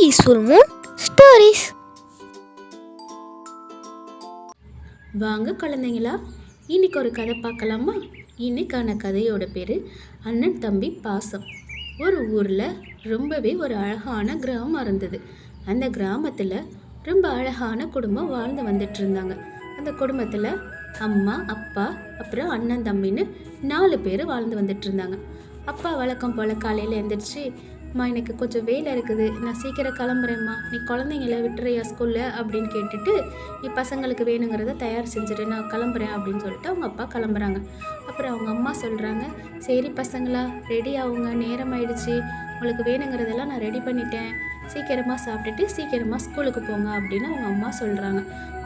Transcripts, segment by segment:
Peaceful Moon Stories. வாங்க குழந்தைங்களா, இன்னைக்கு ஒரு கதை பார்க்கலாமா? இன்னைக்கான கதையோட பேர் அண்ணன் தம்பி பாசம். ஒரு ஊரில் ரொம்பவே ஒரு அழகான கிராமம் இருந்தது. அந்த கிராமத்தில் ரொம்ப அழகான குடும்பம் வாழ்ந்து வந்துட்டு இருந்தாங்க. அந்த குடும்பத்தில் அம்மா, அப்பா, அப்புறம் அண்ணன் தம்பின்னு 4 பேர் வாழ்ந்து வந்துட்டு இருந்தாங்க. அப்பா வழக்கம் போல் காலையில் எழுந்திரிச்சு, அம்மா எனக்கு கொஞ்சம் வேலை இருக்குது, நான் சீக்கிரம் கிளம்புறேம்மா, நீ குழந்தைங்கள விட்டுறியா ஸ்கூலில் அப்படின்னு கேட்டுட்டு, நீ பசங்களுக்கு வேணுங்கிறத தயார் செஞ்சுட்டு நான் கிளம்புறேன் அப்படின்னு சொல்லிட்டு அவங்க அப்பா கிளம்புறாங்க. அப்புறம் அவங்க அம்மா சொல்கிறாங்க, சரி பசங்களா ரெடி ஆகுங்க, நேரம் ஆயிடுச்சு, உங்களுக்கு வேணுங்கிறதெல்லாம் நான் ரெடி பண்ணிட்டேன், சீக்கிரமாக சாப்பிட்டுட்டு சீக்கிரமாக ஸ்கூலுக்கு போங்க அப்படின்னு அவங்க அம்மா சொல்கிறாங்க.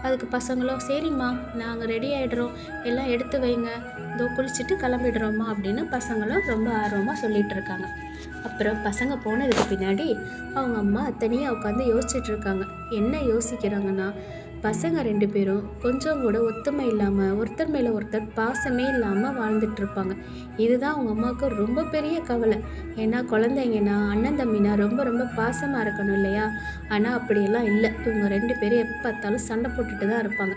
அதுக்கு பசங்களும் சரிம்மா நாங்கள் ரெடி ஆகிடுறோம், எல்லாம் எடுத்து வைங்க, இதோ குளிச்சுட்டு கிளம்பிடுறோம்மா அப்படின்னு பசங்களும் ரொம்ப ஆர்வமாக சொல்லிகிட்டு இருக்காங்க. அப்புறம் பசங்க போனதுக்கு பின்னாடி அவங்க அம்மா தனியாக உட்காந்து யோசிச்சுட்டு இருக்காங்க. என்ன யோசிக்கிறாங்கன்னா, பசங்க 2 பேரும் கொஞ்சம் கூட ஒத்துமை இல்லாமல், ஒருத்தர் மேலே ஒருத்தர் பாசமே இல்லாமல் வாழ்ந்துட்டு இருப்பாங்க. இதுதான் அவங்க அம்மாவுக்கு ரொம்ப பெரிய கவலை. ஏன்னா குழந்தைங்கன்னா அண்ணன் தம்பினா ரொம்ப ரொம்ப பாசமாக இருக்கணும் இல்லையா? ஆனால் அப்படியெல்லாம் இல்லை. இவங்க 2 பேரும் எப்போ பார்த்தாலும் சண்டை போட்டுட்டு தான் இருப்பாங்க.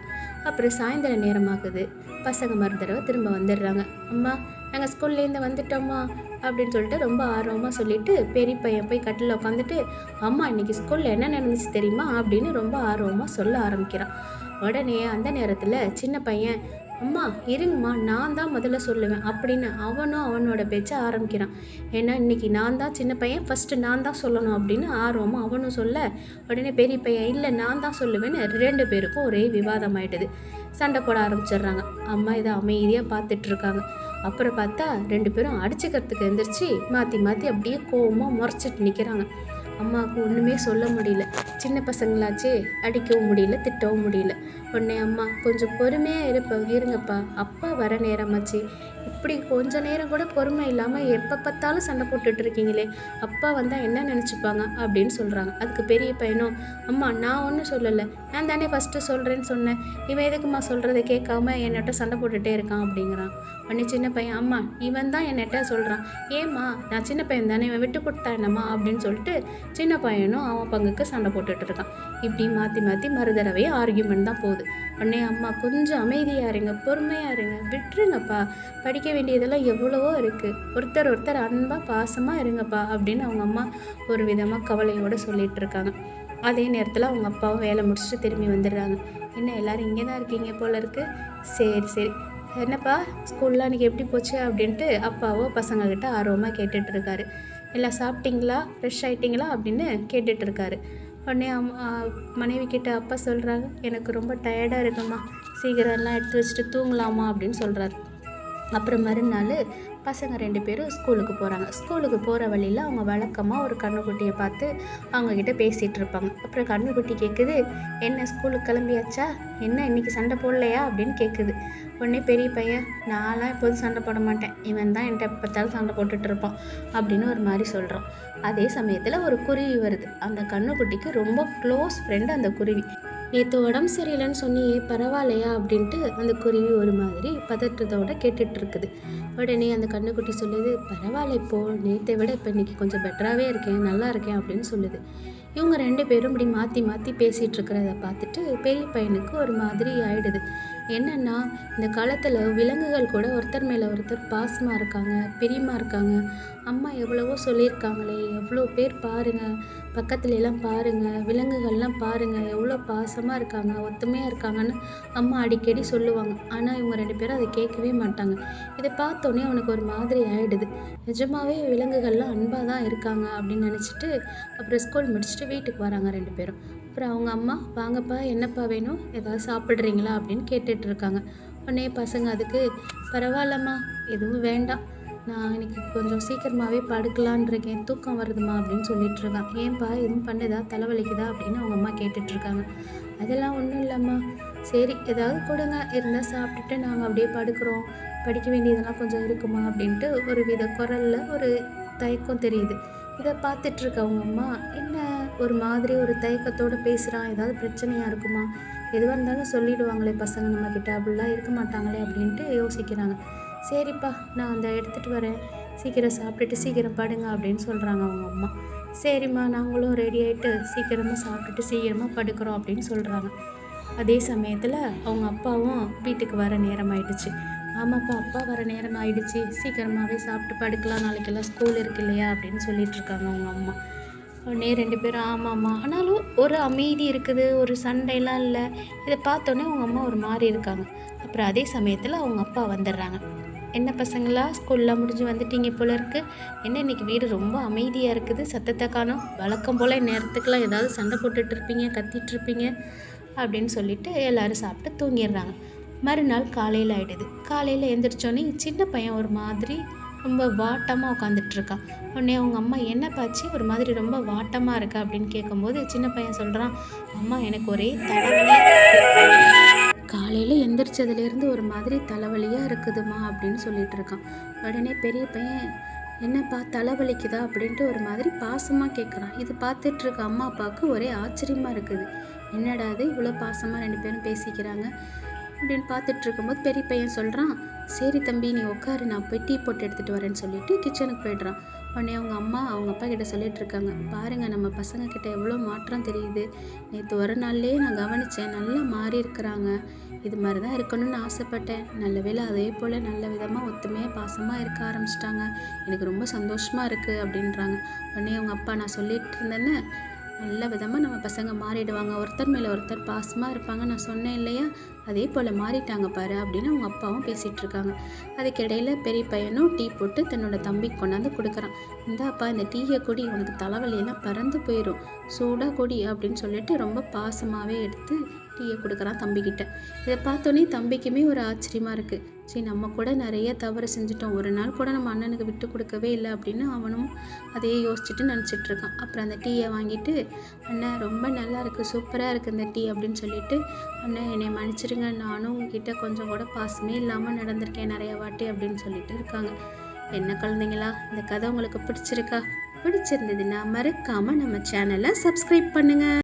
அப்புறம் சாயந்தர நேரமாகுது. பசங்க மறுதடவை திரும்ப வந்துடுறாங்க. அம்மா நாங்கள் ஸ்கூல்லேருந்து வந்துட்டோம்மா அப்படின்னு சொல்லிட்டு ரொம்ப ஆர்வமாக சொல்லிவிட்டு பெரிய பையன் போய் கட்டில் உட்காந்துட்டு, அம்மா இன்னைக்கு ஸ்கூலில் என்ன நடந்துச்சு தெரியுமா அப்படின்னு ரொம்ப ஆர்வமாக சொல்ல ஆரம்பிக்கிறான். உடனே அந்த நேரத்தில் சின்ன பையன், அம்மா இருங்கம்மா நான் தான் முதல்ல சொல்லுவேன் அப்படின்னு அவனும் அவனோட பேச்சை ஆரம்பிக்கிறான். ஏன்னா இன்னைக்கு நான் தான் சின்ன பையன், ஃபஸ்ட்டு நான் தான் சொல்லணும் அப்படின்னு ஆர்வமாக அவனும் சொல்ல, உடனே பெரிய பையன் இல்லை நான் தான் சொல்லுவேன்னு 2 பேருக்கும் ஒரே விவாதம் ஆகிடுது. சண்டை போட ஆரம்பிச்சிடுறாங்க. அம்மா இதை அமைதியாக பார்த்துட்ருக்காங்க. அப்புறம் பார்த்தா 2 பேரும் அடிச்சுக்கிறதுக்கு எழுந்திரிச்சு மாற்றி மாற்றி அப்படியே கோவமாக முறைச்சிட்டு நிற்கிறாங்க. அம்மாவுக்கு ஒன்றுமே சொல்ல முடியல. சின்ன பசங்களாச்சே, அடிக்கவும் முடியல, திட்டவும் முடியல. உடனே அம்மா கொஞ்சம் பொறுமையாக இருங்கப்பா, அப்பா வர நேரமாச்சு, இப்படி கொஞ்ச நேரம் கூட பொறுமை இல்லாமல் எப்போ பார்த்தாலும் சண்டை போட்டுட்டு இருக்கீங்களே, அப்பா வந்தால் என்ன நினச்சிப்பாங்க அப்படின்னு சொல்கிறாங்க. அதுக்கு பெரிய பையனும், அம்மா நான் ஒன்றும் சொல்லலை, நான் தானே ஃபஸ்ட்டு சொல்கிறேன்னு சொன்னேன், இவன் எதுக்குமா சொல்கிறத கேட்காம என்னட்ட சண்டை போட்டுகிட்டே இருக்கான் அப்படிங்கிறான். உடனே சின்ன பையன், அம்மா இவன் தான் என்னட்ட சொல்கிறான், ஏம்மா நான் சின்ன பையன் தானே, இவன் விட்டு கொடுத்தா என்னம்மா அப்படின்னு சொல்லிட்டு சின்ன பையனும் அவன் பங்குக்கு சண்டை போட்டுட்டு இருக்கான். இப்படி மாற்றி மாற்றி மறுதடவையும் ஆர்கியூமெண்ட் தான் போகுது. உடனே அம்மா கொஞ்சம் அமைதியாக இருங்க, பொறுமையாக இருங்க, விட்டுருங்கப்பா, படிக்க வேண்டியதெல்லாம் எவ்வளவோ இருக்குது, ஒருத்தர் அன்பாக பாசமாக இருங்கப்பா அப்படின்னு அவங்க அம்மா ஒரு விதமாக கவலையோடு சொல்லிகிட்டு இருக்காங்க. அதே நேரத்தில் அவங்க அப்பாவும் வேலை முடிச்சுட்டு திரும்பி வந்துடுறாங்க. என்ன எல்லோரும் இங்கே தான் இருக்கீங்க போல இருக்குது, சரி என்னப்பா ஸ்கூல்லாம் இன்றைக்கி எப்படி போச்சு அப்படின்ட்டு அப்பாவோ பசங்கக்கிட்ட ஆர்வமாக கேட்டுட்ருக்காரு. எல்லாம் சாப்பிட்டீங்களா, ஃப்ரெஷ் ஆகிட்டிங்களா அப்படின்னு கேட்டுட்ருக்காரு. உடனே மனைவி கிட்ட அப்பா சொல்கிறாங்க, எனக்கு ரொம்ப டயர்டாக இருக்குமா, சீக்கிரம் எல்லாம் எடுத்து வச்சுட்டு தூங்கலாமா அப்படின்னு சொல்கிறாரு. அப்புறம் மறுநாள் பசங்க 2 பேரும் ஸ்கூலுக்கு போகிறாங்க. ஸ்கூலுக்கு போகிற வழியில் அவங்க வழக்கமாக ஒரு கண்ணுக்குட்டியை பார்த்து அவங்கக்கிட்ட பேசிகிட்டு இருப்பாங்க. அப்புறம் கண்ணுக்குட்டி கேட்குது, என்ன ஸ்கூலுக்கு கிளம்பியாச்சா, என்ன இன்றைக்கி சண்டை போடலையா அப்படின்னு கேட்குது. உடனே பெரிய பையன், நான்லாம் எப்போதும் சண்டை போட மாட்டேன், இவன் தான் என்கிட்ட எப்போ பார்த்தாலும் சண்டை போட்டுட்டு இருப்பான் அப்படின்னு ஒரு மாதிரி சொல்கிறான். அதே சமயத்தில் ஒரு குருவி வருது. அந்த கண்ணுக்குட்டிக்கு ரொம்ப க்ளோஸ் ஃப்ரெண்டு அந்த குருவி. நேற்று உடம்பு சரியில்லைன்னு சொன்னியே, பரவாயில்லையா அப்படின்ட்டு அந்த குருவி ஒரு மாதிரி பதற்றத்தோடு கேட்டுட்ருக்குது. உடனே அந்த கண்ணுக்குட்டி சொல்லுது, பரவாயில்ல, இப்போது நேற்றை விட இப்போ இன்றைக்கி கொஞ்சம் பெட்டராகவே இருக்கேன், நல்லா இருக்கேன் அப்படின்னு சொல்லுது. இவங்க 2 பேரும் இப்படி மாற்றி மாற்றி பேசிகிட்டு இருக்கிறத பார்த்துட்டு பெரிய பையனுக்கு ஒரு மாதிரி ஆயிடுது. என்னென்னா இந்த காலத்தில் விலங்குகள் கூட ஒருத்தர் மேலே ஒருத்தர் பாசமாக இருக்காங்க, பிரியமாக இருக்காங்க. அம்மா எவ்வளவோ சொல்லியிருக்காங்களே, எவ்வளோ பேர் பாருங்கள், பக்கத்துல எல்லாம் பாருங்கள், விலங்குகள்லாம் பாருங்கள் எவ்வளோ பாசமாக இருக்காங்க, ஒத்துமையாக இருக்காங்கன்னு அம்மா அடிக்கடி சொல்லுவாங்க. ஆனால் இவங்க 2 பேரும் அதை கேட்கவே மாட்டாங்க. இதை பார்த்தோன்னே அவனுக்கு ஒரு மாதிரி ஆகிடுது. நிஜமாகவே விலங்குகள்லாம் அன்பாக தான் இருக்காங்க அப்படின்னு நினச்சிட்டு அப்புறம் ஸ்கூல் முடிச்சுட்டு வீட்டுக்கு வராங்க 2 பேரும். அப்புறம் அவங்க அம்மா, வாங்கப்பா என்னப்பா வேணும், ஏதாவது சாப்பிட்றீங்களா அப்படின்னு கேட்டுட்ருக்காங்க. உடனே பசங்க அதுக்கு, பரவாயில்லம்மா எதுவும் வேண்டாம், நான் இன்னைக்கு கொஞ்சம் சீக்கிரமாகவே படுக்கலான் இருக்கேன், தூக்கம் வருதுமா அப்படின்னு சொல்லிட்டு இருக்கான். ஏன்பா எதுவும் பண்ணுதா, தலைவலிக்குதா அப்படின்னு அவங்க அம்மா கேட்டுட்ருக்காங்க. அதெல்லாம் ஒன்றும் இல்லைம்மா, சரி ஏதாவது கொடுங்க, இருந்தால் சாப்பிட்டுட்டு நாங்கள் அப்படியே படுக்கிறோம், படிக்க வேண்டியதெல்லாம் கொஞ்சம் இருக்குமா அப்படின்ட்டு ஒரு வித குரலில் ஒரு தயக்கம் தெரியுது. இதை பார்த்துட்ருக்க அவங்க அம்மா, என்ன ஒரு மாதிரி ஒரு தயக்கத்தோடு பேசுகிறான், ஏதாவது பிரச்சனையாக இருக்குமா, எதுவாக இருந்தாலும் சொல்லிடுவாங்களே பசங்க நம்மக்கிட்ட, அப்படிலாம் இருக்க மாட்டாங்களே அப்படின்ட்டு யோசிக்கிறாங்க. சரிப்பா நான் அந்த எடுத்துகிட்டு வரேன், சீக்கிரம் சாப்பிட்டுட்டு சீக்கிரம் படுங்க அப்படின்னு சொல்கிறாங்க அவங்க அம்மா. சரிம்மா நாங்களும் ரெடி ஆகிட்டு சீக்கிரமாக சாப்பிட்டுட்டு சீக்கிரமாக படுக்கிறோம் அப்படின்னு சொல்கிறாங்க. அதே சமயத்தில் அவங்க அப்பாவும் வீட்டுக்கு வர நேரம் ஆயிடுச்சு. ஆமாப்பா, அப்பா வர நேரம் ஆயிடுச்சு, சீக்கிரமாகவே சாப்பிட்டு படுக்கலாம், நாளைக்கெல்லாம் ஸ்கூல் இருக்கு இல்லையா அப்படின்னு சொல்லிட்டு இருக்காங்க அவங்க அம்மா. உடனே 2 பேரும் ஆமாம்மா, ஆனாலும் ஒரு அமைதி இருக்குது, ஒரு சண்டைலாம் இல்லை. இதை பார்த்தோன்னே அவங்க அம்மா ஒரு மாதிரி இருக்காங்க. அப்புறம் அதே சமயத்தில் அவங்க அப்பா வந்துடுறாங்க. என்ன பசங்களா, ஸ்கூல்லாம் முடிஞ்சு வந்துட்டீங்க போல இருக்கு, என்ன இன்னைக்கு வீடு ரொம்ப அமைதியாக இருக்குது, சத்தத்தை காணோம், வழக்கம் போல் நேரத்துக்கெலாம் ஏதாவது சண்டை போட்டுட்டு இருப்பீங்க, கத்திட்டு இருப்பீங்க அப்படின்னு சொல்லிட்டு எல்லோரும் சாப்பிட்டு தூங்கிடுறாங்க. மறுநாள் காலையில் ஆகிடுது. காலையில் எழுந்திரிச்சோன்னே சின்ன பையன் ஒரு மாதிரி ரொம்ப வாட்டமாக உட்காந்துட்ருக்கான். உடனே அவங்க அம்மா என்ன பாச்சு, ஒரு மாதிரி ரொம்ப வாட்டமாக இருக்கா அப்படின்னு கேட்கும்போது சின்ன பையன் சொல்கிறான், அம்மா எனக்கு ஒரே தலைவலி, காலையில் எந்திரிச்சதுலேருந்து ஒரு மாதிரி தலைவலியாக இருக்குதுமா அப்படின்னு சொல்லிட்டு இருக்கான். உடனே பெரிய பையன் என்னப்பா தலைவலிக்குதா அப்படின்ட்டு ஒரு மாதிரி பாசமாக கேட்குறான். இது பார்த்துட்டு இருக்க அம்மா அப்பாவுக்கு ஒரே ஆச்சரியமாக இருக்குது. என்னடா அது இவ்வளோ பாசமாக 2 பேரும் பேசிக்கிறாங்க அப்படின்னு பார்த்துட்டு இருக்கும்போது பெரிய பையன் சொல்கிறான், சரி தம்பி நீ உட்காரு, நான் போய் டீ போட்டு எடுத்துகிட்டு வரேன்னு சொல்லிட்டு கிச்சனுக்கு போய்ட்றான். உடனே அவங்க அம்மா அவங்க அப்பா கிட்ட சொல்லிட்டு இருக்காங்க, பாருங்கள் நம்ம பசங்கக்கிட்ட எவ்வளோ மாற்றம் தெரியுது, நேற்று ஒரு நாள்லேயே நான் கவனித்தேன், நல்லா மாறி இருக்கிறாங்க, இது மாதிரி தான் இருக்கணும்னு ஆசைப்பட்டேன், நல்ல வேளை அதே போல் நல்ல விதமாக ஒத்துமையாக பாசமாக இருக்க ஆரம்பிச்சிட்டாங்க, எனக்கு ரொம்ப சந்தோஷமாக இருக்குது அப்படின்றாங்க. உடனே அவங்க அப்பா நான் சொல்லிட்டு இருந்தேன்னு நல்ல விதமாக நம்ம பசங்க மாறிடுவாங்க, ஒருத்தர் மேலே ஒருத்தர் பாசமாக இருப்பாங்க, நான் சொன்னேன் இல்லையா, அதே போல் மாறிட்டாங்க பாரு அப்படின்னு அவங்க அப்பாவும் பேசிகிட்டு இருக்காங்க. அதுக்கிடையில் பெரிய பையனும் டீ போட்டு தன்னோட தம்பிக்கு கொண்டாந்து கொடுக்குறான். இந்தாப்பா இந்த டீயை குடி, உனக்கு தலைவலியெல்லாம் பறந்து போயிடும், சூடாக குடி அப்படின்னு சொல்லிட்டு ரொம்ப பாசமாகவே எடுத்து டீயை கொடுக்குறான் தம்பிக்கிட்ட. இதை பார்த்தோன்னே தம்பிக்குமே ஒரு ஆச்சரியமாக இருக்குது. சரி நம்ம கூட நிறைய தவறு செஞ்சுட்டோம், ஒரு நாள் கூட நம்ம அண்ணனுக்கு விட்டு கொடுக்கவே இல்லை அப்படின்னு அவனும் அதையே யோசிச்சுட்டு நினச்சிட்டு இருக்கான். அப்புறம் அந்த டீயை வாங்கிட்டு, அண்ணன் ரொம்ப நல்லா இருக்குது, சூப்பராக இருக்குது இந்த டீ அப்படின்னு சொல்லிட்டு, அண்ணன் என்னை மன்னிச்சிடுங்க, நானும் உங்ககிட்ட கொஞ்சம் கூட பாசமே இல்லாமல் நடந்திருக்கேன் நிறைய வாட்டி அப்படின்னு சொல்லிட்டு இருக்காங்க. என்ன குழந்தைங்களா, இந்த கதை உங்களுக்கு பிடிச்சிருக்கா? பிடிச்சிருந்ததுன்னா மறக்காமல் நம்ம சேனலை சப்ஸ்கிரைப் பண்ணுங்கள்.